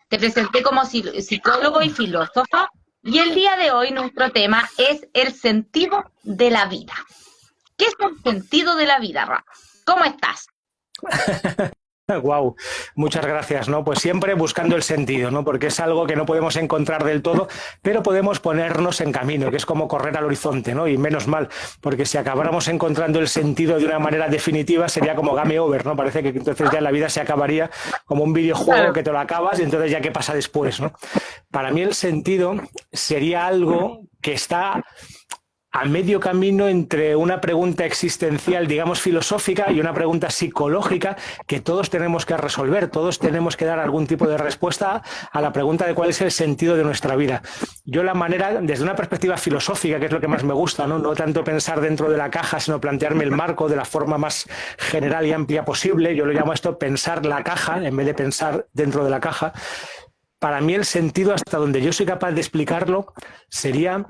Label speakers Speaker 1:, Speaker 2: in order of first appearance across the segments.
Speaker 1: Te presenté como psicólogo y filósofo y el día de hoy nuestro tema es el sentido de la vida. ¿Qué es el sentido de la vida, Rafa? ¿Cómo estás?
Speaker 2: Wow, muchas gracias, ¿no? Pues siempre buscando el sentido, ¿no? Porque es algo que no podemos encontrar del todo, pero podemos ponernos en camino, que es como correr al horizonte, ¿no? Y menos mal, porque si acabáramos encontrando el sentido de una manera definitiva sería como game over, ¿no? Parece que entonces ya la vida se acabaría como un videojuego
Speaker 1: Claro.
Speaker 2: que te lo acabas y entonces ya qué pasa después, ¿no? Para mí el sentido sería algo que está a medio camino entre una pregunta existencial, digamos, filosófica y una pregunta psicológica que todos tenemos que resolver, todos tenemos que dar algún tipo de respuesta a la pregunta de cuál es el sentido de nuestra vida. Yo la manera, desde una perspectiva filosófica, que es lo que más me gusta, no tanto pensar dentro de la caja, sino plantearme el marco de la forma más general y amplia posible, yo lo llamo esto pensar la caja en vez de pensar dentro de la caja. Para mí el sentido, hasta donde yo soy capaz de explicarlo, sería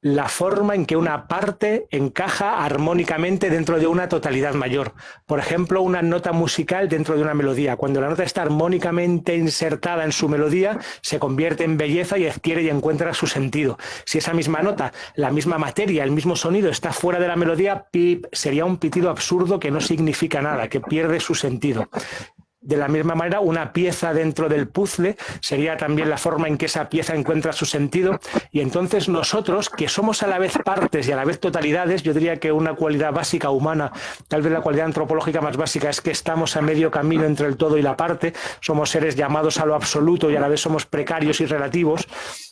Speaker 2: la forma en que una parte encaja armónicamente dentro de una totalidad mayor. Por ejemplo, una nota musical dentro de una melodía. Cuando la nota está armónicamente insertada en su melodía, se convierte en belleza y adquiere y encuentra su sentido. Si esa misma nota, la misma materia, el mismo sonido está fuera de la melodía, pip, sería un pitido absurdo que no significa nada, que pierde su sentido. De la misma manera, una pieza dentro del puzzle sería también la forma en que esa pieza encuentra su sentido. Y entonces nosotros, que somos a la vez partes y a la vez totalidades, yo diría que una cualidad básica humana, tal vez la cualidad antropológica más básica, es que estamos a medio camino entre el todo y la parte. Somos seres llamados a lo absoluto y a la vez somos precarios y relativos.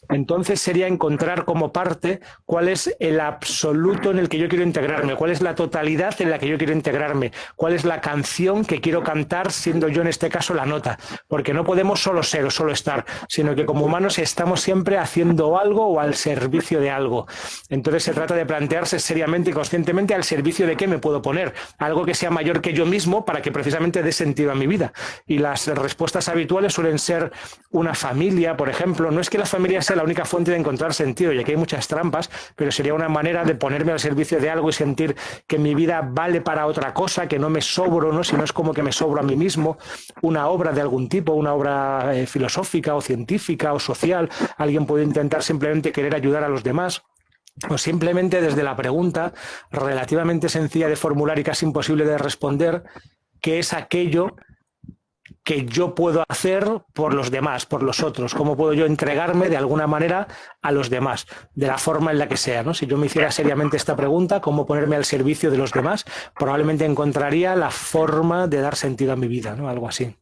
Speaker 2: Entonces sería encontrar como parte cuál es el absoluto en el que yo quiero integrarme, cuál es la totalidad en la que yo quiero integrarme, cuál es la canción que quiero cantar siendo yo en este caso la nota, porque no podemos solo ser o solo estar, sino que como humanos estamos siempre haciendo algo o al servicio de algo. Entonces se trata de plantearse seriamente y conscientemente al servicio de qué me puedo poner, algo que sea mayor que yo mismo para que precisamente dé sentido a mi vida. Y las respuestas habituales suelen ser una familia, por ejemplo. No es que la familia sea la única fuente de encontrar sentido, ya que hay muchas trampas, pero sería una manera de ponerme al servicio de algo y sentir que mi vida vale para otra cosa, que no me sobro, ¿no? Sino es como que me sobro a mí mismo. Una obra de algún tipo, una obra filosófica o científica o social. Alguien puede intentar simplemente querer ayudar a los demás. O simplemente desde la pregunta relativamente sencilla de formular y casi imposible de responder, ¿qué es aquello que yo puedo hacer por los demás, por los otros? ¿Cómo puedo yo entregarme de alguna manera a los demás, de la forma en la que sea, ¿no? Si yo me hiciera seriamente esta pregunta, ¿cómo ponerme al servicio de los demás? Probablemente encontraría la forma de dar sentido a mi vida, ¿no? Algo así.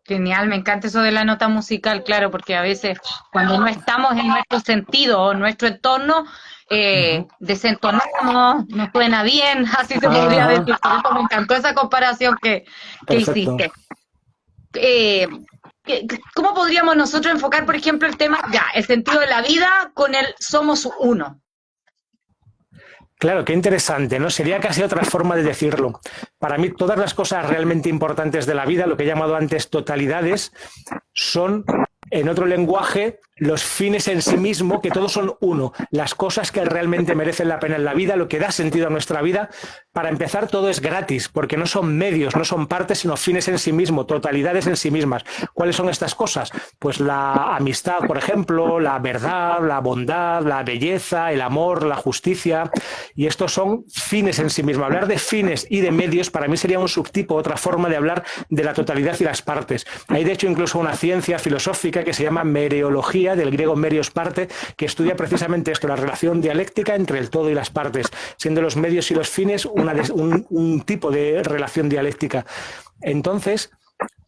Speaker 1: Genial, me encanta eso de la nota musical, claro, porque a veces cuando no estamos en nuestro sentido o en nuestro entorno,
Speaker 2: Uh -huh.
Speaker 1: desentonamos, nos suena bien, así se podría
Speaker 2: Ajá,
Speaker 1: decir. Por eso me encantó esa comparación que
Speaker 2: perfecto.
Speaker 1: hiciste. Eh, ¿Cómo podríamos nosotros enfocar, por ejemplo, el tema, ya, el sentido de la vida con el somos uno?
Speaker 2: Claro, qué interesante, ¿no? Sería casi otra forma de decirlo. Para mí, todas las cosas realmente importantes de la vida, lo que he llamado antes totalidades, son, en otro lenguaje, los fines en sí mismo, que todos son uno. Las cosas que realmente merecen la pena en la vida, lo que da sentido a nuestra vida. Para empezar, todo es gratis, porque no son medios, no son partes, sino fines en sí mismo, totalidades en sí mismas. ¿Cuáles son estas cosas? Pues la amistad, por ejemplo, la verdad, la bondad, la belleza, el amor, la justicia. Y estos son fines en sí mismos. Hablar de fines y de medios para mí sería un subtipo, otra forma de hablar de la totalidad y las partes. Hay de hecho incluso una ciencia filosófica que se llama mereología, del griego merios parte, que estudia precisamente esto, la relación dialéctica entre el todo y las partes, siendo los medios y los fines un tipo de relación dialéctica. Entonces,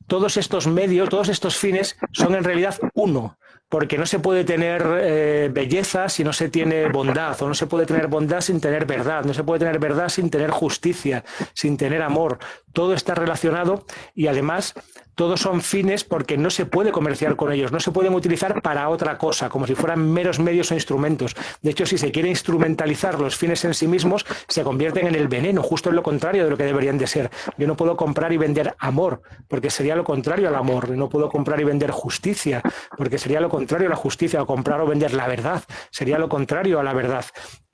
Speaker 2: todos estos medios, todos estos fines son en realidad uno, porque no se puede tener belleza si no se tiene bondad, o no se puede tener bondad sin tener verdad, no se puede tener verdad sin tener justicia, sin tener amor. Todo está relacionado y además todos son fines porque no se puede comerciar con ellos, no se pueden utilizar para otra cosa, como si fueran meros medios o instrumentos. De hecho, si se quiere instrumentalizar los fines en sí mismos, se convierten en el veneno, justo en lo contrario de lo que deberían de ser. Yo no puedo comprar y vender amor, porque sería lo contrario al amor. No puedo comprar y vender justicia, porque sería lo contrario a la justicia. O comprar o vender la verdad, sería lo contrario a la verdad.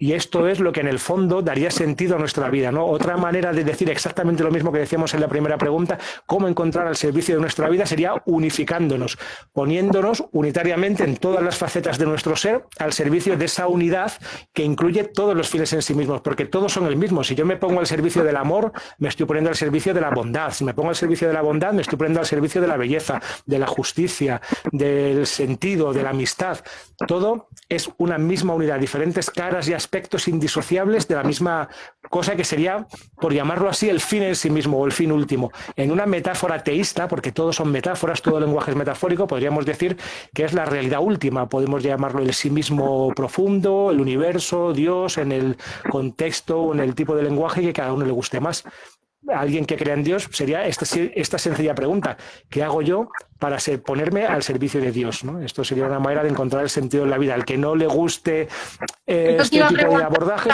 Speaker 2: y esto es lo que en el fondo daría sentido a nuestra vida, ¿no? Otra manera de decir exactamente lo mismo que decíamos en la primera pregunta, cómo encontrar al servicio de nuestra vida, sería unificándonos, poniéndonos unitariamente en todas las facetas de nuestro ser al servicio de esa unidad que incluye todos los fines en sí mismos, porque todos son el mismo. Si yo me pongo al servicio del amor, me estoy poniendo al servicio de la bondad. Si me pongo al servicio de la bondad, me estoy poniendo al servicio de la belleza, de la justicia, del sentido, de la amistad. Todo es una misma unidad, diferentes caras y aspectos indisociables de la misma cosa que sería, por llamarlo así, el fin en sí mismo o el fin último. En una metáfora teísta, porque todos son metáforas, todo lenguaje es metafórico, podríamos decir que es la realidad última. Podemos llamarlo el sí mismo profundo, el universo, Dios, en el contexto o en el tipo de lenguaje que cada uno le guste más. Alguien que crea en Dios sería esta sencilla pregunta: ¿qué hago yo para ponerme al servicio de Dios, ¿no? Esto sería una manera de encontrar el sentido en la vida. Al que no le guste este tipo de abordaje,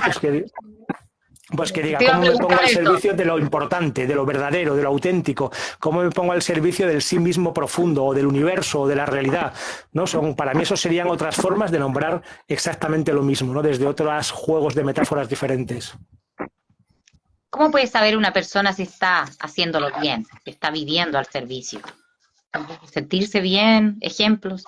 Speaker 2: pues que diga, ¿cómo me pongo al servicio de lo importante, de lo verdadero, de lo auténtico? ¿Cómo me pongo al servicio del sí mismo profundo, o del universo, o de la realidad? ¿No? Para mí eso serían otras formas de nombrar exactamente lo mismo, ¿no? Desde otros juegos de metáforas diferentes.
Speaker 1: ¿Cómo puede saber una persona si está haciéndolo bien, si está viviendo al servicio? Sentirse bien, ejemplos.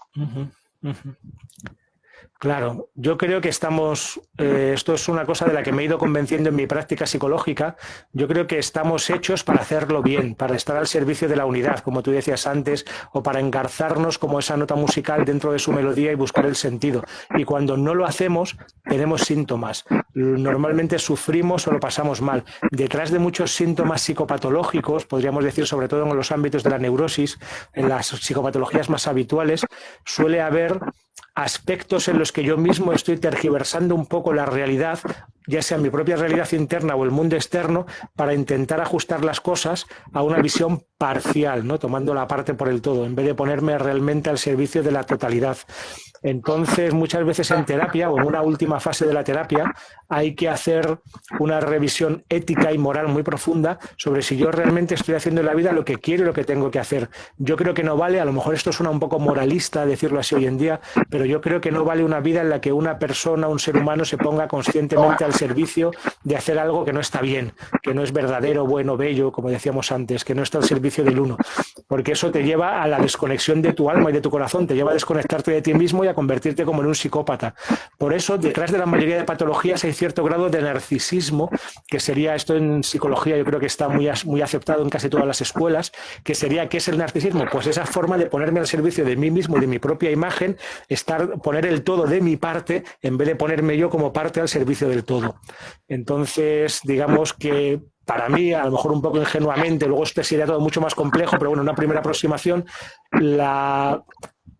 Speaker 2: Claro, yo creo que esto es una cosa de la que me he ido convenciendo en mi práctica psicológica, yo creo que estamos hechos para hacerlo bien, para estar al servicio de la unidad, como tú decías antes, o para engarzarnos como esa nota musical dentro de su melodía y buscar el sentido. Y cuando no lo hacemos, tenemos síntomas. Normalmente sufrimos o lo pasamos mal. Detrás de muchos síntomas psicopatológicos, podríamos decir sobre todo en los ámbitos de la neurosis, en las psicopatologías más habituales, suele haber aspectos en los que yo mismo estoy tergiversando un poco la realidad, ya sea mi propia realidad interna o el mundo externo, para intentar ajustar las cosas a una visión parcial, ¿no? Tomando la parte por el todo, en vez de ponerme realmente al servicio de la totalidad. Entonces, muchas veces en terapia o en una última fase de la terapia hay que hacer una revisión ética y moral muy profunda sobre si yo realmente estoy haciendo en la vida lo que quiero y lo que tengo que hacer. Yo creo que no vale, a lo mejor esto suena un poco moralista decirlo así hoy en día, pero yo creo que no vale una vida en la que una persona, un ser humano se ponga conscientemente al servicio de hacer algo que no está bien, que no es verdadero, bueno, bello, como decíamos antes, que no está al servicio del uno, porque eso te lleva a la desconexión de tu alma y de tu corazón, te lleva a desconectarte de ti mismo y a convertirte como en un psicópata. Por eso, detrás de la mayoría de patologías hay cierto grado de narcisismo, que sería esto en psicología, yo creo que está muy aceptado en casi todas las escuelas, que sería, ¿qué es el narcisismo? Pues esa forma de ponerme al servicio de mí mismo y de mi propia imagen, poner el todo de mi parte, en vez de ponerme yo como parte al servicio del todo. Entonces, digamos que para mí, a lo mejor un poco ingenuamente, luego esto sería todo mucho más complejo, pero bueno, una primera aproximación, la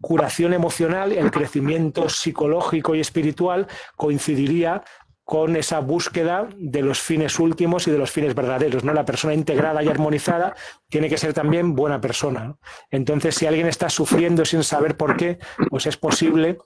Speaker 2: curación emocional, el crecimiento psicológico y espiritual coincidiría con esa búsqueda de los fines últimos y de los fines verdaderos, ¿no? La persona integrada y armonizada tiene que ser también buena persona, ¿no? Entonces, si alguien está sufriendo sin saber por qué, pues es posible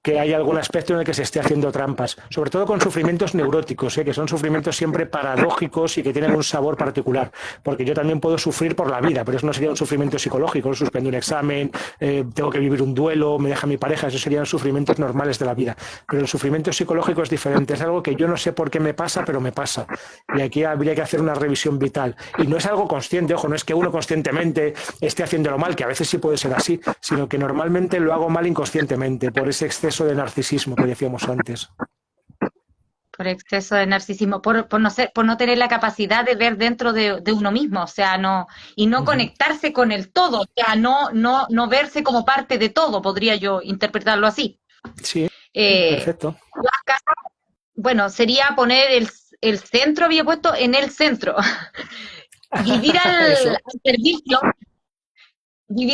Speaker 2: que hay algún aspecto en el que se esté haciendo trampas, sobre todo con sufrimientos neuróticos, que son sufrimientos siempre paradójicos y que tienen un sabor particular, porque yo también puedo sufrir por la vida, pero eso no sería un sufrimiento psicológico, suspendo un examen, tengo que vivir un duelo, me deja mi pareja, esos serían sufrimientos normales de la vida, pero el sufrimiento psicológico es diferente, es algo que yo no sé por qué me pasa, pero me pasa, y aquí habría que hacer una revisión vital, y no es algo consciente, ojo, no es que uno conscientemente esté haciéndolo mal, que a veces sí puede ser así, sino que normalmente lo hago mal inconscientemente, por ese exceso de narcisismo que decíamos antes.
Speaker 1: Por exceso de narcisismo, por no tener la capacidad de ver dentro de uno mismo, o sea, no conectarse con el todo, o sea, no verse como parte de todo, podría yo interpretarlo así.
Speaker 2: Sí, perfecto.
Speaker 1: Bueno, sería poner el centro, había puesto en el centro. Vivir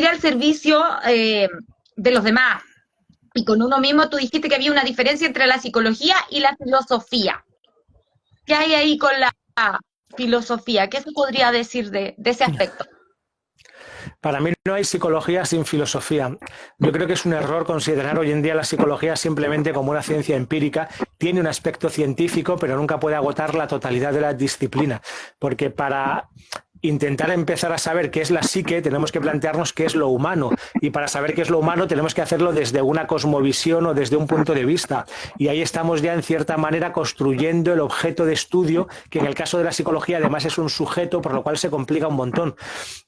Speaker 1: al servicio de los demás. Y con uno mismo tú dijiste que había una diferencia entre la psicología y la filosofía. ¿Qué hay ahí con la filosofía? ¿Qué se podría decir de ese aspecto?
Speaker 2: Para mí no hay psicología sin filosofía. Yo creo que es un error considerar hoy en día la psicología simplemente como una ciencia empírica. Tiene un aspecto científico, pero nunca puede agotar la totalidad de la disciplina. Porque para intentar empezar a saber qué es la psique, tenemos que plantearnos qué es lo humano. Y para saber qué es lo humano tenemos que hacerlo desde una cosmovisión o desde un punto de vista. Y ahí estamos ya, en cierta manera, construyendo el objeto de estudio, que en el caso de la psicología además es un sujeto, por lo cual se complica un montón.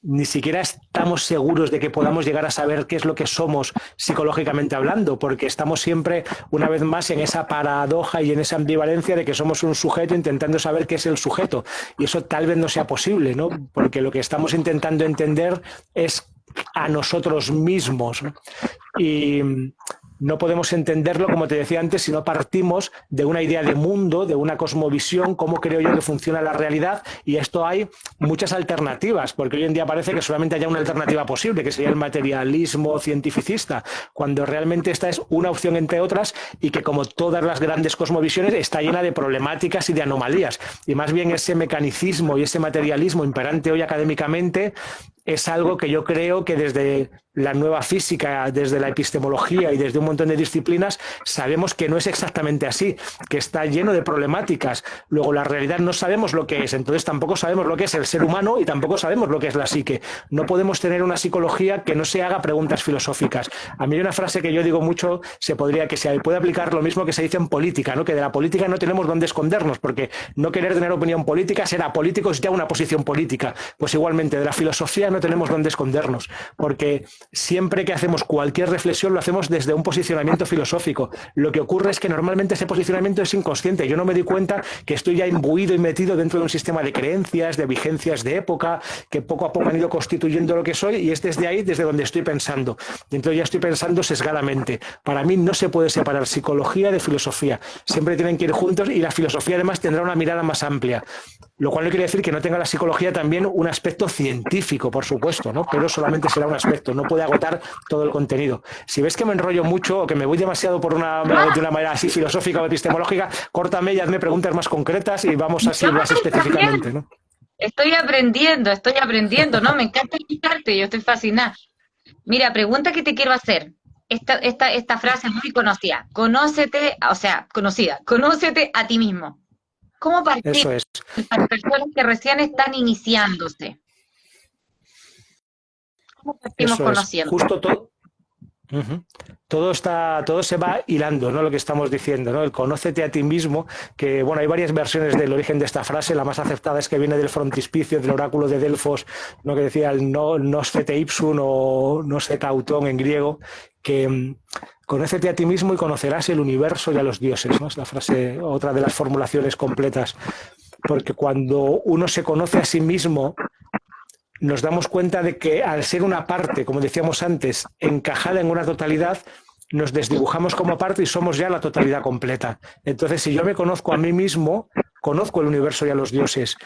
Speaker 2: Ni siquiera estamos seguros de que podamos llegar a saber qué es lo que somos psicológicamente hablando, porque estamos siempre, una vez más, en esa paradoja y en esa ambivalencia de que somos un sujeto intentando saber qué es el sujeto. Y eso tal vez no sea posible, ¿no? Porque lo que estamos intentando entender es a nosotros mismos, ¿no? Y no podemos entenderlo, como te decía antes, si no partimos de una idea de mundo, de una cosmovisión, cómo creo yo que funciona la realidad, y esto hay muchas alternativas, porque hoy en día parece que solamente haya una alternativa posible, que sería el materialismo cientificista, cuando realmente esta es una opción entre otras y que, como todas las grandes cosmovisiones, está llena de problemáticas y de anomalías. Y más bien ese mecanicismo y ese materialismo imperante hoy académicamente es algo que yo creo que desde la nueva física, desde la epistemología y desde un montón de disciplinas sabemos que no es exactamente así, que está lleno de problemáticas. Luego, la realidad no sabemos lo que es, entonces tampoco sabemos lo que es el ser humano y tampoco sabemos lo que es la psique. No podemos tener una psicología que no se haga preguntas filosóficas. A mí hay una frase que yo digo mucho, se puede aplicar lo mismo que se dice en política, ¿no? Que de la política no tenemos dónde escondernos, porque no querer tener opinión política, ser apolítico es ya una posición política. Pues igualmente, de la filosofía no tenemos dónde escondernos, porque siempre que hacemos cualquier reflexión lo hacemos desde un posicionamiento filosófico. Lo que ocurre es que normalmente ese posicionamiento es inconsciente. Yo no me doy cuenta que estoy ya imbuido y metido dentro de un sistema de creencias, de vigencias de época, que poco a poco han ido constituyendo lo que soy, y es desde ahí desde donde estoy pensando. Y entonces ya estoy pensando sesgadamente. Para mí no se puede separar psicología de filosofía. Siempre tienen que ir juntos, y la filosofía además tendrá una mirada más amplia. Lo cual no quiere decir que no tenga la psicología también un aspecto científico, por supuesto, ¿no? Pero solamente será un aspecto, no puede agotar todo el contenido. Si ves que me enrollo mucho o que me voy demasiado de una manera así filosófica o epistemológica, córtame y hazme preguntas más concretas y vamos así más específicamente, ¿no?
Speaker 1: Estoy aprendiendo, ¿no? Me encanta escucharte, yo estoy fascinada. Mira, pregunta que te quiero hacer. Esta frase es muy conocida. Conócete a ti mismo. ¿Cómo partir
Speaker 2: Eso es.
Speaker 1: para personas que recién están iniciándose? ¿Cómo partimos
Speaker 2: Eso es.
Speaker 1: conociendo?
Speaker 2: Justo todo. Todo se va hilando, ¿no? Lo que estamos diciendo, ¿no? El conócete a ti mismo, que bueno, hay varias versiones del origen de esta frase. La más aceptada es que viene del frontispicio, del oráculo de Delfos, ¿no? Que decía el noscete ipsum o noscete auton en griego, que conócete a ti mismo y conocerás el universo y a los dioses, ¿no? Es la frase, otra de las formulaciones completas. Porque cuando uno se conoce a sí mismo, nos damos cuenta de que, al ser una parte, como decíamos antes, encajada en una totalidad, nos desdibujamos como parte y somos ya la totalidad completa. Entonces, si yo me conozco a mí mismo, conozco el universo y a los dioses.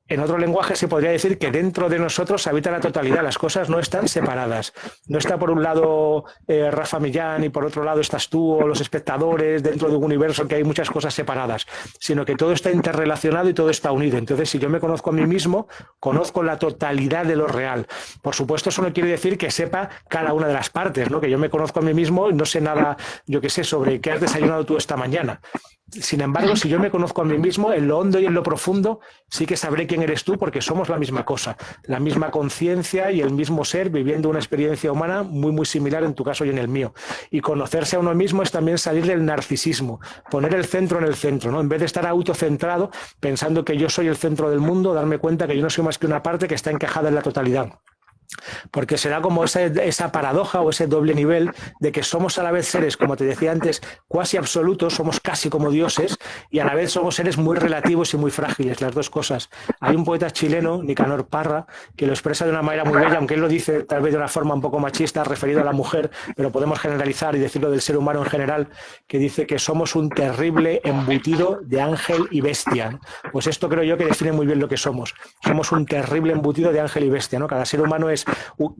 Speaker 2: En otro lenguaje se podría decir que dentro de nosotros habita la totalidad, las cosas no están separadas. No está por un lado Rafa Millán y por otro lado estás tú o los espectadores dentro de un universo en que hay muchas cosas separadas, sino que todo está interrelacionado y todo está unido. Entonces, si yo me conozco a mí mismo, conozco la totalidad de lo real. Por supuesto, eso no quiere decir que sepa cada una de las partes, ¿no? Que yo me conozco a mí mismo y no sé nada, yo qué sé, sobre qué has desayunado tú esta mañana. Sin embargo, si yo me conozco a mí mismo, en lo hondo y en lo profundo, sí que sabré quién eres tú, porque somos la misma cosa, la misma conciencia y el mismo ser viviendo una experiencia humana muy, muy similar en tu caso y en el mío. Y conocerse a uno mismo es también salir del narcisismo, poner el centro en el centro, ¿no? En vez de estar autocentrado, pensando que yo soy el centro del mundo, darme cuenta que yo no soy más que una parte que está encajada en la totalidad. Porque será como esa paradoja o ese doble nivel de que somos a la vez seres, como te decía antes, cuasi absolutos, somos casi como dioses, y a la vez somos seres muy relativos y muy frágiles, las dos cosas. Hay un poeta chileno, Nicanor Parra, que lo expresa de una manera muy bella, aunque él lo dice tal vez de una forma un poco machista, referido a la mujer, pero podemos generalizar y decirlo del ser humano en general, que dice que somos un terrible embutido de ángel y bestia. Pues esto creo yo que define muy bien lo que somos. Somos un terrible embutido de ángel y bestia, ¿no? Cada ser humano es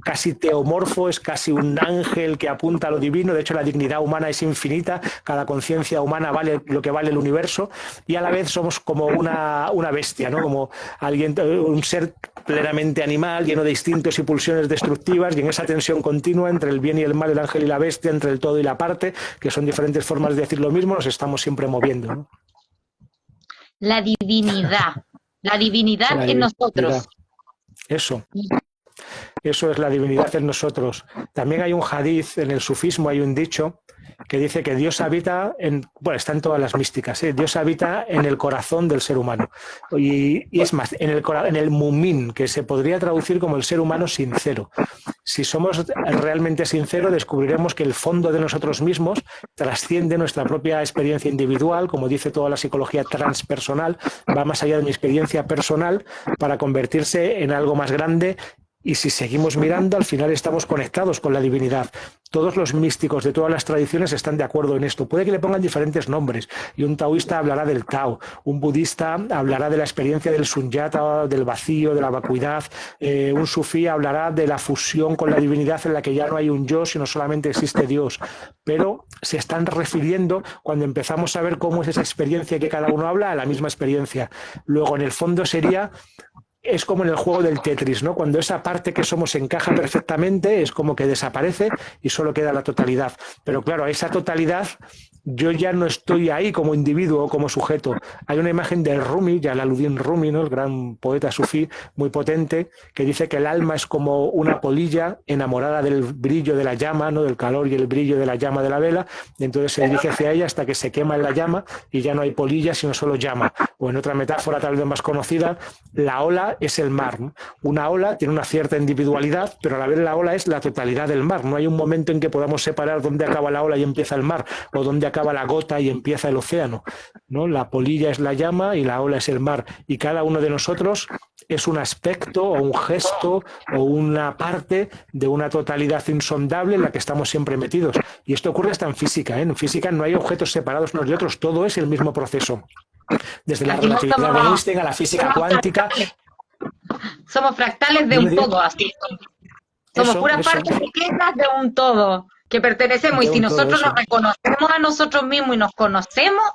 Speaker 2: casi teomorfo, es casi un ángel que apunta a lo divino. De hecho, la dignidad humana es infinita, cada conciencia humana vale lo que vale el universo, y a la vez somos como una bestia, ¿no? Como un ser plenamente animal, lleno de instintos y pulsiones destructivas, y en esa tensión continua entre el bien y el mal, el ángel y la bestia, entre el todo y la parte, que son diferentes formas de decir lo mismo, nos estamos siempre moviendo, ¿no?
Speaker 1: La divinidad en nosotros.
Speaker 2: Eso. Eso es la divinidad en nosotros. También hay un hadiz, en el sufismo hay un dicho que dice que Dios habita bueno, está en todas las místicas, ¿eh? Dios habita en el corazón del ser humano. Y es más, en el mumín, que se podría traducir como el ser humano sincero. Si somos realmente sinceros, descubriremos que el fondo de nosotros mismos trasciende nuestra propia experiencia individual, como dice toda la psicología transpersonal, va más allá de mi experiencia personal para convertirse en algo más grande. Y si seguimos mirando, al final estamos conectados con la divinidad. Todos los místicos de todas las tradiciones están de acuerdo en esto. Puede que le pongan diferentes nombres. Y un taoísta hablará del Tao, un budista hablará de la experiencia del sunyata, del vacío, de la vacuidad. Un sufí hablará de la fusión con la divinidad en la que ya no hay un yo, sino solamente existe Dios. Pero se están refiriendo, cuando empezamos a ver cómo es esa experiencia que cada uno habla, a la misma experiencia. Luego, en el fondo sería... Es como en el juego del Tetris, ¿no? Cuando esa parte que somos encaja perfectamente, es como que desaparece y solo queda la totalidad. Pero claro, esa totalidad, yo ya no estoy ahí como individuo o como sujeto. Hay una imagen de Rumi, Jalaluddin Rumi, ¿no? El gran poeta sufí, muy potente, que dice que el alma es como una polilla enamorada del brillo de la llama, ¿no? Del calor y el brillo de la llama de la vela, y entonces se dirige hacia ella hasta que se quema en la llama y ya no hay polilla, sino solo llama. O en otra metáfora tal vez más conocida, la ola es el mar, ¿no? Una ola tiene una cierta individualidad, pero a la vez la ola es la totalidad del mar. No hay un momento en que podamos separar dónde acaba la ola y empieza el mar, o dónde acaba la gota y empieza el océano, ¿no? La polilla es la llama y la ola es el mar. Y cada uno de nosotros es un aspecto o un gesto o una parte de una totalidad insondable en la que estamos siempre metidos. Y esto ocurre hasta en física, ¿eh? En física no hay objetos separados unos de otros, todo es el mismo proceso. Desde la relatividad de Einstein a la física cuántica.
Speaker 1: Somos fractales de un todo, así. Somos puras partes pequeñas de un todo que pertenecemos. Y si nosotros nos reconocemos a nosotros mismos y nos conocemos,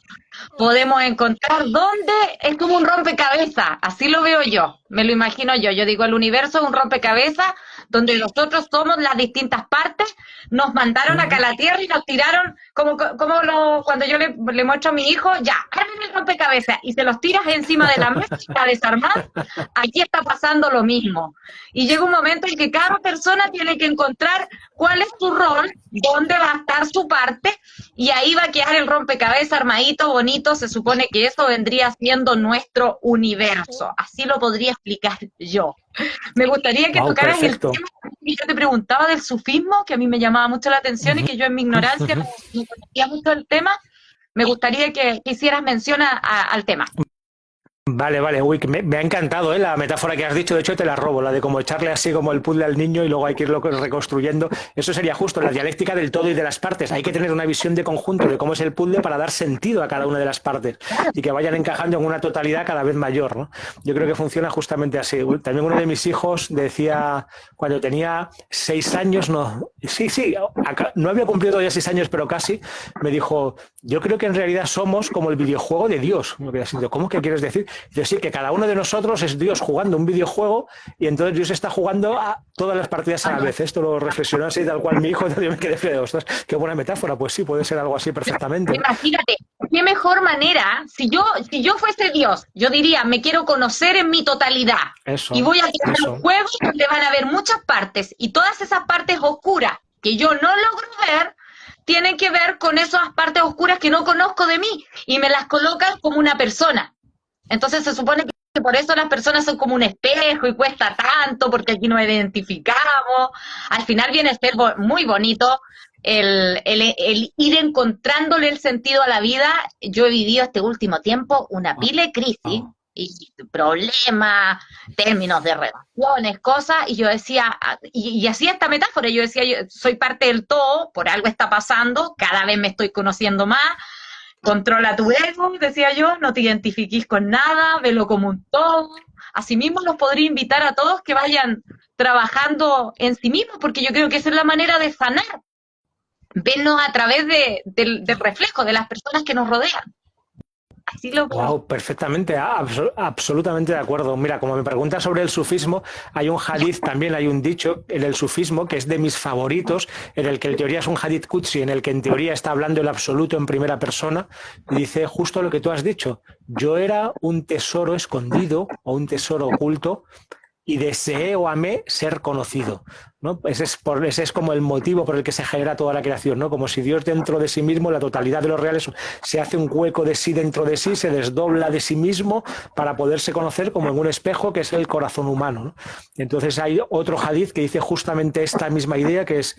Speaker 1: podemos encontrar dónde es como un rompecabezas. Así lo veo yo, me lo imagino yo. Yo digo, el universo es un rompecabezas donde nosotros somos las distintas partes. Nos mandaron acá a la Tierra y nos tiraron, cuando yo le muestro a mi hijo, ya, armen el rompecabezas, y se los tiras encima de la mesa para desarmar. Aquí está pasando lo mismo. Y llega un momento en que cada persona tiene que encontrar cuál es su rol, dónde va a estar su parte, y ahí va a quedar el rompecabezas armadito, bonito. Se supone que eso vendría siendo nuestro universo. Así lo podría explicar yo. Me gustaría que tocaras el tema que yo te preguntaba del sufismo, que a mí me llamaba mucho la atención y que yo en mi ignorancia no conocía mucho el tema. Me gustaría que hicieras mención al tema.
Speaker 2: Vale, vale, uy, que me ha encantado, la metáfora que has dicho. De hecho te la robo, la de como echarle así como el puzzle al niño y luego hay que irlo reconstruyendo. Eso sería justo la dialéctica del todo y de las partes. Hay que tener una visión de conjunto de cómo es el puzzle para dar sentido a cada una de las partes y que vayan encajando en una totalidad cada vez mayor, ¿no? Yo creo que funciona justamente así. También uno de mis hijos decía, cuando tenía 6 años, no había cumplido todavía 6 años, pero casi, me dijo, yo creo que en realidad somos como el videojuego de Dios. Me quedé así, ¿cómo que quieres decir? Es decir, que cada uno de nosotros es Dios jugando un videojuego y entonces Dios está jugando a todas las partidas a la vez. Esto lo reflexionó así tal cual mi hijo, yo me quedé feo. Ostras, qué buena metáfora. Pues sí, puede ser algo así perfectamente.
Speaker 1: Imagínate, qué mejor manera, si yo fuese Dios, yo diría, me quiero conocer en mi totalidad. Eso, y voy a crear un juego donde van a haber muchas partes, y todas esas partes oscuras que yo no logro ver, tienen que ver con esas partes oscuras que no conozco de mí, y me las colocan como una persona. Entonces se supone que por eso las personas son como un espejo y cuesta tanto, porque aquí nos identificamos. Al final viene a ser muy bonito el ir encontrándole el sentido a la vida. Yo he vivido este último tiempo una pila de crisis y problemas, términos de relaciones, cosas, y yo decía, y hacía esta metáfora, yo decía, yo soy parte del todo, por algo está pasando, cada vez me estoy conociendo más. Controla tu ego, decía yo, no te identifiquís con nada, velo como un todo. Asimismo, los podría invitar a todos que vayan trabajando en sí mismos, porque yo creo que esa es la manera de sanar, vernos a través del reflejo de las personas que nos rodean. Así lo veo.
Speaker 2: Wow, perfectamente, absolutamente de acuerdo. Mira, como me preguntas sobre el sufismo, hay un hadith, también hay un dicho en el sufismo que es de mis favoritos, en el que en teoría es un hadith Qudsi, en el que en teoría está hablando el absoluto en primera persona, y dice justo lo que tú has dicho. Yo era un tesoro escondido o un tesoro oculto y desee o amé ser conocido, ¿no? Ese es como el motivo por el que se genera toda la creación, ¿no? Como si Dios dentro de sí mismo, la totalidad de los reales, se hace un hueco de sí dentro de sí, se desdobla de sí mismo para poderse conocer como en un espejo que es el corazón humano, ¿no? Entonces hay otro hadith que dice justamente esta misma idea, que es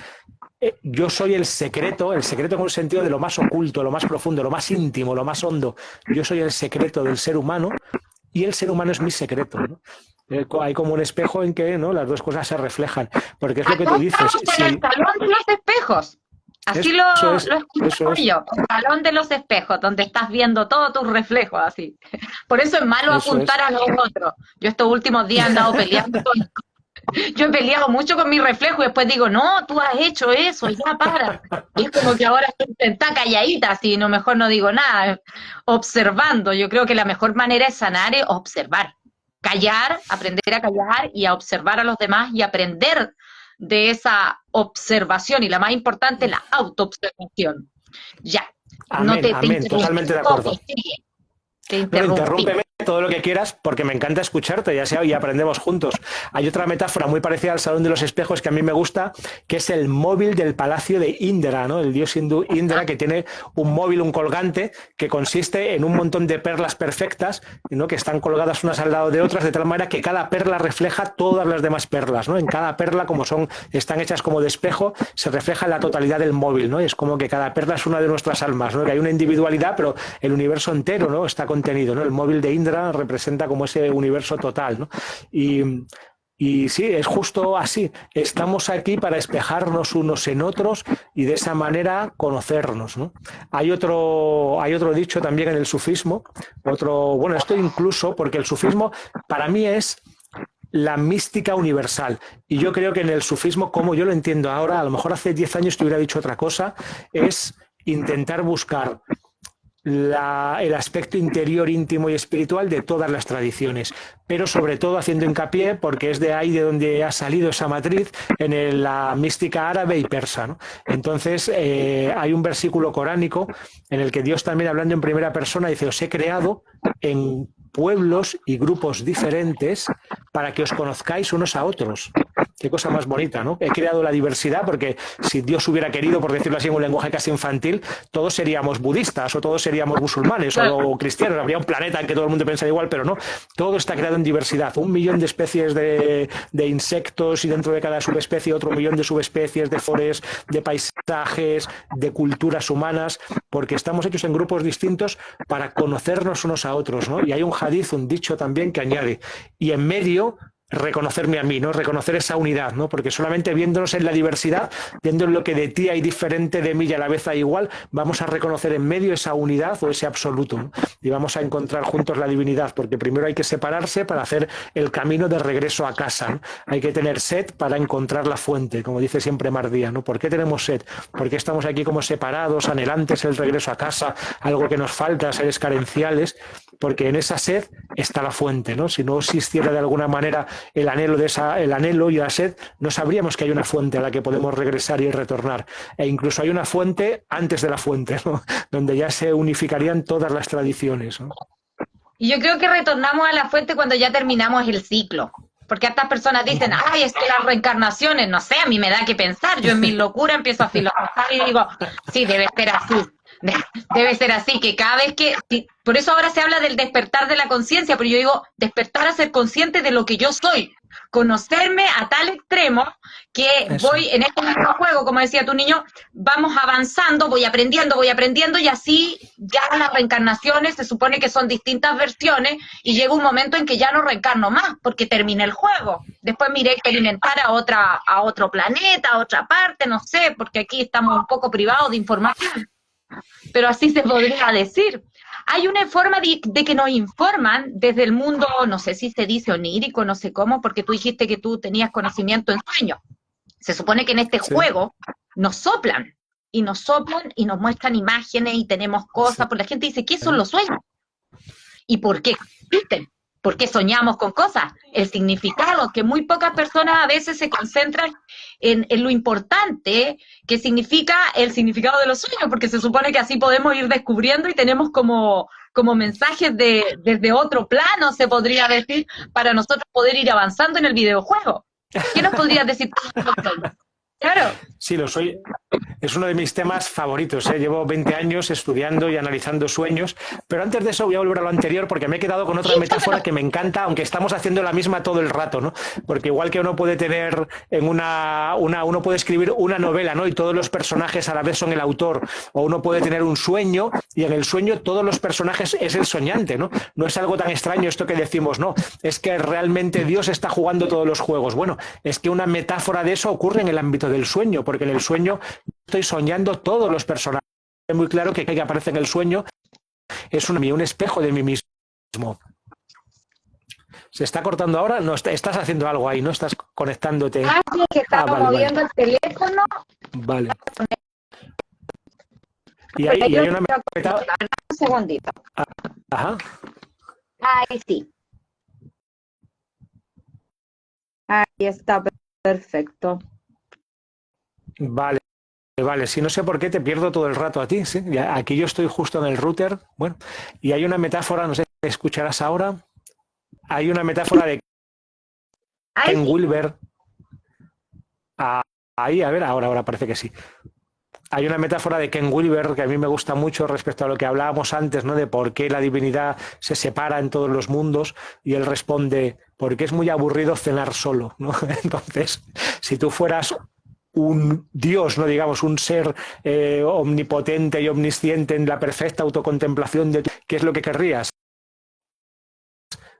Speaker 2: yo soy el secreto con un sentido de lo más oculto, lo más profundo, lo más íntimo, lo más hondo. Yo soy el secreto del ser humano y el ser humano es mi secreto, ¿no? Hay como un espejo en que, ¿no?, las dos cosas se reflejan, porque es lo que
Speaker 1: Acá
Speaker 2: tú dices.
Speaker 1: estamos en el salón de los espejos. Así
Speaker 2: Eso es,
Speaker 1: lo
Speaker 2: eso
Speaker 1: escucho
Speaker 2: es,
Speaker 1: yo, el salón de los espejos, donde estás viendo todos tus reflejos así. Por eso es malo
Speaker 2: eso es.
Speaker 1: apuntar a los otros. Yo estos últimos días he andado peleando yo he peleado mucho con mi reflejo y después digo, no, tú has hecho eso, ya para. Y es como que ahora estoy sentada calladita, así, no, mejor no digo nada, observando. Yo creo que la mejor manera de sanar es observar. Callar, aprender a callar y a observar a los demás y aprender de esa observación. Y la más importante, la autoobservación. Ya, no
Speaker 2: Amén,
Speaker 1: te
Speaker 2: amén,
Speaker 1: interrumpí
Speaker 2: totalmente de
Speaker 1: un poco,
Speaker 2: acuerdo.
Speaker 1: sí, te
Speaker 2: No,
Speaker 1: interrumpí.
Speaker 2: interrúmpeme todo lo que quieras porque me encanta escucharte, ya sea, y aprendemos juntos. Hay otra metáfora muy parecida al Salón de los Espejos que a mí me gusta, que es el móvil del palacio de Indra, ¿no? El dios hindú Indra, que tiene un móvil, un colgante, que consiste en un montón de perlas perfectas, ¿no?, que están colgadas unas al lado de otras, de tal manera que cada perla refleja todas las demás perlas, ¿no? En cada perla, como están hechas como de espejo, se refleja la totalidad del móvil, ¿no? Es como que cada perla es una de nuestras almas, ¿no? Que hay una individualidad, pero el universo entero, ¿no?, está contenido, ¿no? El móvil de Indra representa como ese universo total, ¿no? Y sí, es justo así. Estamos aquí para espejarnos unos en otros y de esa manera conocernos, ¿no? Hay otro dicho también en el sufismo, bueno, esto incluso porque el sufismo para mí es la mística universal. Y yo creo que en el sufismo, como yo lo entiendo ahora, a lo mejor hace 10 años te hubiera dicho otra cosa, es intentar buscar el aspecto interior, íntimo y espiritual de todas las tradiciones, pero sobre todo haciendo hincapié, porque es de ahí de donde ha salido esa matriz, en la mística árabe y persa, ¿no? Entonces, hay un versículo coránico en el que Dios también, hablando en primera persona, dice: os he creado en pueblos y grupos diferentes para que os conozcáis unos a otros. Qué cosa más bonita, ¿no? He creado la diversidad porque si Dios hubiera querido, por decirlo así en un lenguaje casi infantil, todos seríamos budistas o todos seríamos musulmanes o cristianos. Habría un planeta en que todo el mundo pensara igual, pero no. Todo está creado en diversidad. 1.000.000 de especies de insectos y dentro de cada subespecie otro 1.000.000 de subespecies, de flores, de paisajes, de culturas humanas, porque estamos hechos en grupos distintos para conocernos unos a otros, ¿no? Y hay un hadith, un dicho también que añade, y en medio reconocerme a mí, ¿no? Reconocer esa unidad, ¿no? Porque solamente viéndonos en la diversidad, viendo lo que de ti hay diferente, de mí y a la vez hay igual, vamos a reconocer en medio esa unidad o ese absoluto, ¿no? Y vamos a encontrar juntos la divinidad, porque primero hay que separarse para hacer el camino de regreso a casa, ¿no? Hay que tener sed para encontrar la fuente, como dice siempre Mardía, ¿no? ¿Por qué tenemos sed? ¿Por qué estamos aquí como separados, anhelantes el regreso a casa, algo que nos falta, seres carenciales? Porque en esa sed está la fuente, ¿no? Si no existiera de alguna manera el anhelo y la sed, no sabríamos que hay una fuente a la que podemos regresar y retornar. E incluso hay una fuente antes de la fuente, ¿no? Donde ya se unificarían todas las tradiciones, ¿no?
Speaker 1: Y yo creo que retornamos a la fuente cuando ya terminamos el ciclo. Porque estas personas dicen, ay, es que las reencarnaciones, no sé, a mí me da que pensar. Yo en mi locura empiezo a filosofar y digo, sí, debe ser así. Debe ser así, que cada vez que... Sí, por eso ahora se habla del despertar de la conciencia, pero yo digo, despertar a ser consciente de lo que yo soy. Conocerme a tal extremo que
Speaker 2: Eso.
Speaker 1: voy en este mismo juego, como decía tu niño, vamos avanzando, voy aprendiendo y así ya las reencarnaciones se supone que son distintas versiones y llega un momento en que ya no reencarno más porque termina el juego. Después me iré a experimentar a otro planeta, a otra parte, no sé, porque aquí estamos un poco privados de información, pero así se podría decir. Hay una forma de que nos informan desde el mundo, no sé si se dice onírico, no sé cómo, porque tú dijiste que tú tenías conocimiento en sueños. Se supone que en este
Speaker 2: Sí,
Speaker 1: juego nos soplan y nos muestran imágenes y tenemos
Speaker 2: sí.
Speaker 1: cosas, porque la gente dice, ¿qué son los sueños? ¿Y por qué existen? ¿Por qué soñamos con cosas? El significado, que muy pocas personas a veces se concentran en lo importante que significa el significado de los sueños, porque se supone que así podemos ir descubriendo y tenemos como mensajes desde otro plano, se podría decir, para nosotros poder ir avanzando en el videojuego. ¿Qué nos podrías decir? Claro.
Speaker 2: Sí, lo soy. Es uno de mis temas favoritos, ¿eh? Llevo 20 años estudiando y analizando sueños, pero antes de eso voy a volver a lo anterior porque me he quedado con otra metáfora que me encanta, aunque estamos haciendo la misma todo el rato, ¿no? Porque igual que uno puede tener uno puede escribir una novela, ¿no? Y todos los personajes a la vez son el autor, o uno puede tener un sueño y en el sueño todos los personajes es el soñante, ¿no? No es algo tan extraño esto que decimos, no, es que realmente Dios está jugando todos los juegos. Bueno, es que una metáfora de eso ocurre en el ámbito del sueño, porque en el sueño estoy soñando todos los personajes. Es muy claro que aparece en el sueño es un espejo de mí mismo. ¿Se está cortando ahora? No, estás haciendo algo ahí, ¿no? Estás conectándote.
Speaker 1: Sí, que estaba moviendo el teléfono.
Speaker 2: Vale. Y hay una metáfora.
Speaker 1: Un segundito.
Speaker 2: Ajá.
Speaker 1: Ahí sí. Ahí está, perfecto.
Speaker 2: Vale. Vale, si no sé por qué te pierdo todo el rato a ti, ¿sí? Aquí yo estoy justo en el router, bueno, y hay una metáfora, no sé si escucharás ahora, hay una metáfora de Ken Wilber. Ahí, a ver, ahora parece que sí. Hay una metáfora de Ken Wilber que a mí me gusta mucho respecto a lo que hablábamos antes, ¿no? De por qué la divinidad se separa en todos los mundos, y él responde, porque es muy aburrido cenar solo, ¿no? Entonces, si tú fueras un Dios, no digamos, un ser omnipotente y omnisciente en la perfecta autocontemplación de ¿qué es lo que querrías?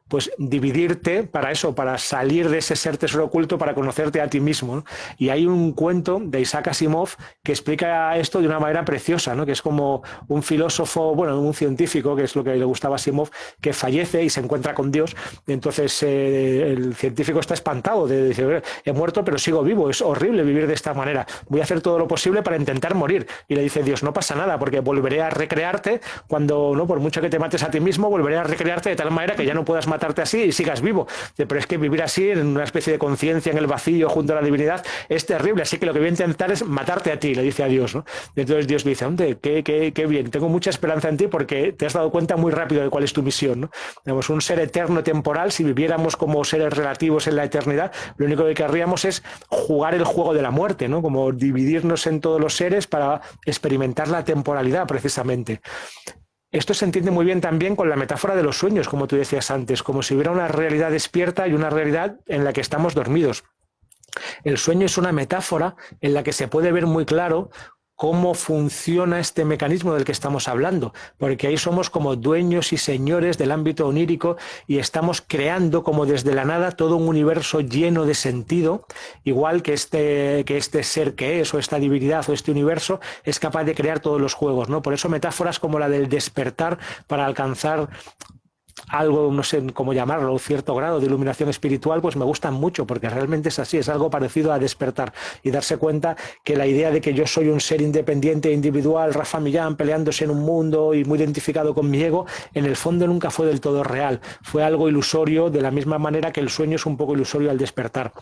Speaker 2: Pues dividirte para eso, para salir de ese ser tesoro oculto, para conocerte a ti mismo, ¿no? Y hay un cuento de Isaac Asimov que explica esto de una manera preciosa, ¿no? Que es como un filósofo, bueno, un científico, que es lo que le gustaba a Asimov, que fallece y se encuentra con Dios. Y entonces el científico está espantado, dice, he muerto pero sigo vivo, es horrible vivir de esta manera, voy a hacer todo lo posible para intentar morir. Y le dice Dios, no pasa nada, porque volveré a recrearte cuando, ¿no? Por mucho que te mates a ti mismo, volveré a recrearte de tal manera que ya no puedas matarte así y sigas vivo. Pero es que vivir así, en una especie de conciencia en el vacío junto a la divinidad, es terrible, así que lo que voy a intentar es matarte a ti, le dice a Dios, ¿no? Y entonces Dios le dice, hombre, qué bien, tengo mucha esperanza en ti porque te has dado cuenta muy rápido de cuál es tu misión, ¿no? Digamos, un ser eterno temporal, si viviéramos como seres relativos en la eternidad, lo único que querríamos es jugar el juego de la muerte, ¿no? Como dividirnos en todos los seres para experimentar la temporalidad, precisamente. Esto se entiende muy bien también con la metáfora de los sueños, como tú decías antes, como si hubiera una realidad despierta y una realidad en la que estamos dormidos. El sueño es una metáfora en la que se puede ver muy claro cómo funciona este mecanismo del que estamos hablando, porque ahí somos como dueños y señores del ámbito onírico y estamos creando como desde la nada todo un universo lleno de sentido, igual que este ser que es, o esta divinidad o este universo es capaz de crear todos los juegos, ¿no? Por eso metáforas como la del despertar para alcanzar algo, no sé cómo llamarlo, cierto grado de iluminación espiritual, pues me gustan mucho, porque realmente es así, es algo parecido a despertar y darse cuenta que la idea de que yo soy un ser independiente e individual, Rafa Millán, peleándose en un mundo y muy identificado con mi ego, en el fondo nunca fue del todo real, fue algo ilusorio, de la misma manera que el sueño es un poco ilusorio al despertar.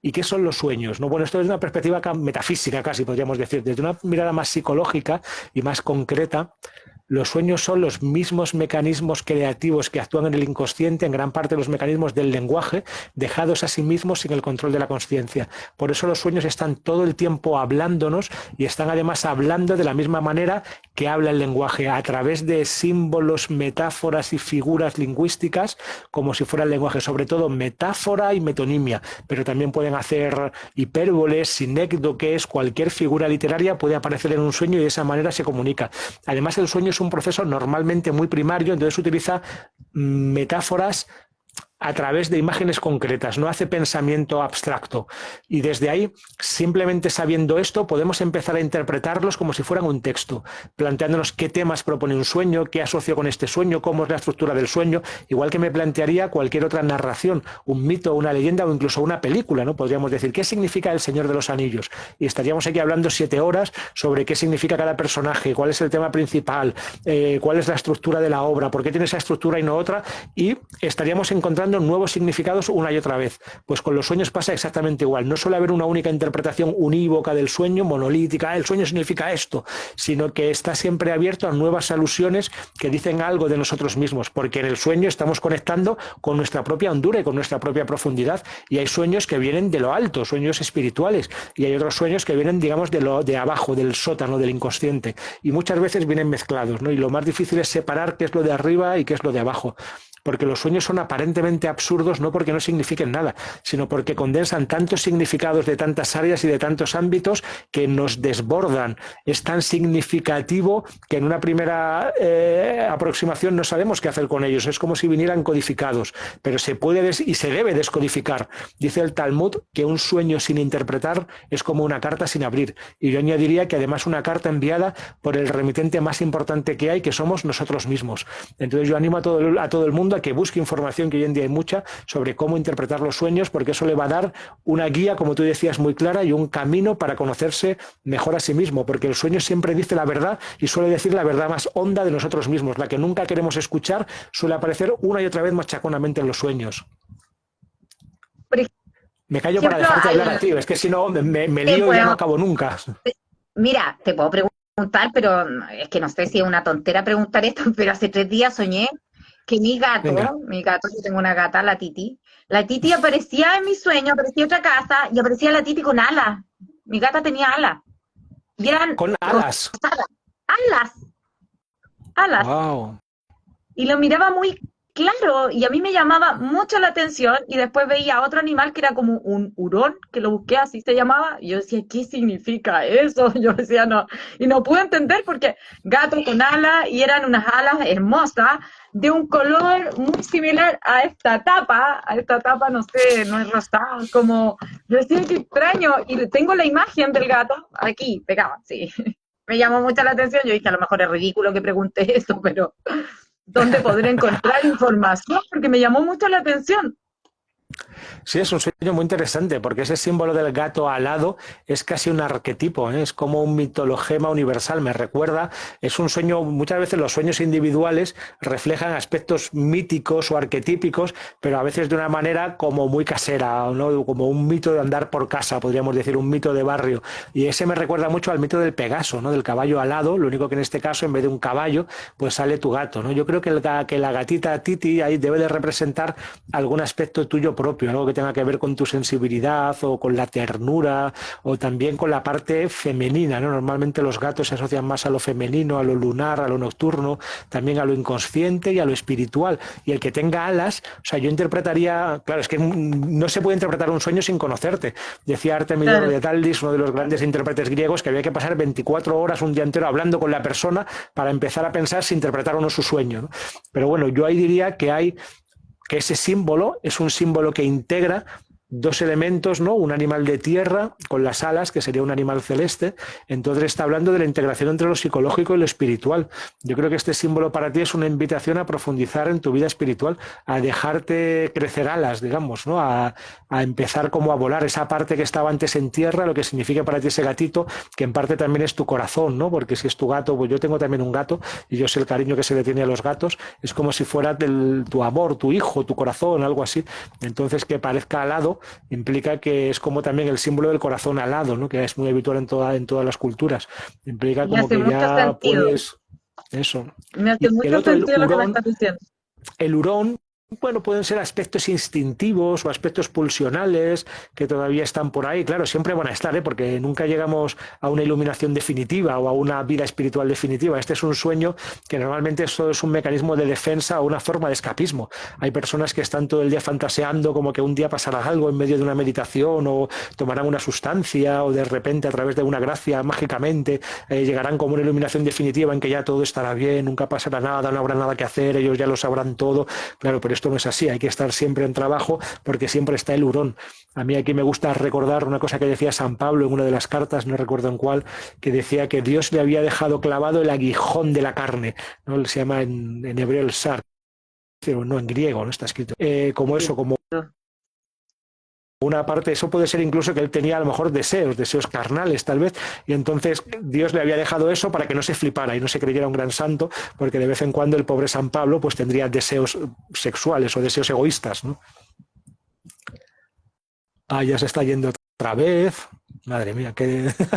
Speaker 2: ¿Y qué son los sueños? ¿No? Bueno, esto es una perspectiva metafísica casi, podríamos decir, desde una mirada más psicológica y más concreta. Los sueños son los mismos mecanismos creativos que actúan en el inconsciente, en gran parte los mecanismos del lenguaje, dejados a sí mismos sin el control de la consciencia. Por eso los sueños están todo el tiempo hablándonos y están además hablando de la misma manera que habla el lenguaje, a través de símbolos, metáforas y figuras lingüísticas, como si fuera el lenguaje, sobre todo metáfora y metonimia, pero también pueden hacer hipérboles, sinécdoques, cualquier figura literaria puede aparecer en un sueño y de esa manera se comunica. Además, el sueño es un proceso normalmente muy primario, entonces utiliza metáforas a través de imágenes concretas, no hace pensamiento abstracto. Y desde ahí, simplemente sabiendo esto, podemos empezar a interpretarlos como si fueran un texto, planteándonos qué temas propone un sueño, qué asocio con este sueño, cómo es la estructura del sueño, igual que me plantearía cualquier otra narración, un mito, una leyenda o incluso una película, ¿no? Podríamos decir, ¿qué significa El Señor de los Anillos? Y estaríamos aquí hablando 7 horas sobre qué significa cada personaje, cuál es el tema principal, cuál es la estructura de la obra, por qué tiene esa estructura y no otra, y estaríamos encontrando nuevos significados una y otra vez. Pues con los sueños pasa exactamente igual. No suele haber una única interpretación unívoca del sueño, monolítica, el sueño significa esto, sino que está siempre abierto a nuevas alusiones que dicen algo de nosotros mismos, porque en el sueño estamos conectando con nuestra propia hondura y con nuestra propia profundidad, y hay sueños que vienen de lo alto, sueños espirituales, y hay otros sueños que vienen, digamos, de abajo, del sótano, del inconsciente, y muchas veces vienen mezclados, ¿no? Y lo más difícil es separar qué es lo de arriba y qué es lo de abajo, porque los sueños son aparentemente absurdos, no porque no signifiquen nada, sino porque condensan tantos significados de tantas áreas y de tantos ámbitos que nos desbordan. Es tan significativo que en una primera aproximación no sabemos qué hacer con ellos. Es como si vinieran codificados, pero se puede y se debe descodificar. Dice el Talmud que un sueño sin interpretar es como una carta sin abrir. Y yo añadiría que además una carta enviada por el remitente más importante que hay, que somos nosotros mismos. Entonces yo animo a todo el mundo a que busque información, que hoy en día hay mucha, sobre cómo interpretar los sueños, porque eso le va a dar una guía, como tú decías, muy clara, y un camino para conocerse mejor a sí mismo, porque el sueño siempre dice la verdad y suele decir la verdad más honda de nosotros mismos, la que nunca queremos escuchar, suele aparecer una y otra vez machaconamente en los sueños. Me callo para dejarte hablar a ti, es que si no me lío y ya no acabo nunca.
Speaker 1: Mira, te puedo preguntar, pero es que no sé si es una tontera preguntar esto, pero hace 3 días soñé que yo tengo una gata, la Titi aparecía en mi sueño, aparecía otra casa, y aparecía la Titi con alas. Mi gata tenía alas. Y eran
Speaker 2: con alas.
Speaker 1: Rosadas. Alas.
Speaker 2: Wow.
Speaker 1: Y lo miraba muy claro, y a mí me llamaba mucho la atención, y después veía otro animal que era como un hurón, que lo busqué, así se llamaba, y yo decía, ¿qué significa eso? Yo decía, no, y no pude entender porque gato con alas, y eran unas alas hermosas, de un color muy similar a esta tapa, no sé, no es rosado, como, yo decía, qué extraño, y tengo la imagen del gato aquí, pegada, sí. Me llamó mucho la atención, yo dije, a lo mejor es ridículo que pregunte esto, pero ¿dónde podré encontrar información? Porque me llamó mucho la atención.
Speaker 2: Sí, es un sueño muy interesante porque ese símbolo del gato alado es casi un arquetipo, ¿eh? Es como un mitologema universal, me recuerda, es un sueño, muchas veces los sueños individuales reflejan aspectos míticos o arquetípicos, pero a veces de una manera como muy casera, ¿no? Como un mito de andar por casa, podríamos decir, un mito de barrio, y ese me recuerda mucho al mito del Pegaso, ¿no? Del caballo alado, lo único que en este caso en vez de un caballo pues sale tu gato, ¿no? Yo creo que la gatita Titi ahí debe de representar algún aspecto tuyo propio, algo que tenga que ver con tu sensibilidad o con la ternura o también con la parte femenina, ¿no? Normalmente los gatos se asocian más a lo femenino, a lo lunar, a lo nocturno, también a lo inconsciente y a lo espiritual. Y el que tenga alas, o sea, yo interpretaría, claro, es que no se puede interpretar un sueño sin conocerte. Decía Artemidoro de Taldis, uno de los grandes intérpretes griegos, que había que pasar 24 horas, un día entero hablando con la persona para empezar a pensar si interpretar o no su sueño, ¿no? Pero bueno, yo ahí diría que ese símbolo es un símbolo que integra 2 elementos, ¿no? Un animal de tierra con las alas, que sería un animal celeste. Entonces está hablando de la integración entre lo psicológico y lo espiritual. Yo creo que este símbolo para ti es una invitación a profundizar en tu vida espiritual, a dejarte crecer alas, digamos, ¿no? A empezar como a volar esa parte que estaba antes en tierra, lo que significa para ti ese gatito, que en parte también es tu corazón, ¿no? Porque si es tu gato, pues yo tengo también un gato y yo sé el cariño que se le tiene a los gatos, es como si fuera tu amor, tu hijo, tu corazón, algo así. Entonces que parezca alado implica que es como también el símbolo del corazón alado, ¿no? Que es muy habitual en todas las culturas. Implica como que ya puedes... Eso.
Speaker 1: Me hace mucho sentido lo que me estás diciendo.
Speaker 2: El hurón, bueno, pueden ser aspectos instintivos o aspectos pulsionales que todavía están por ahí. Claro, siempre van a estar, ¿eh? Porque nunca llegamos a una iluminación definitiva o a una vida espiritual definitiva. Este es un sueño que normalmente eso es un mecanismo de defensa o una forma de escapismo. Hay personas que están todo el día fantaseando como que un día pasará algo en medio de una meditación o tomarán una sustancia o de repente a través de una gracia mágicamente llegarán como una iluminación definitiva en que ya todo estará bien, nunca pasará nada, no habrá nada que hacer, ellos ya lo sabrán todo. Claro, pero esto no es así, hay que estar siempre en trabajo porque siempre está el hurón. A mí aquí me gusta recordar una cosa que decía San Pablo en una de las cartas, no recuerdo en cuál, que decía que Dios le había dejado clavado el aguijón de la carne, ¿no? Se llama en hebreo el sar, pero no en griego, no está escrito. Como eso, como una parte, eso puede ser incluso que él tenía a lo mejor deseos carnales tal vez, y entonces Dios le había dejado eso para que no se flipara y no se creyera un gran santo, porque de vez en cuando el pobre San Pablo pues tendría deseos sexuales o deseos egoístas, ¿no? Ah, ya se está yendo otra vez. Madre mía, qué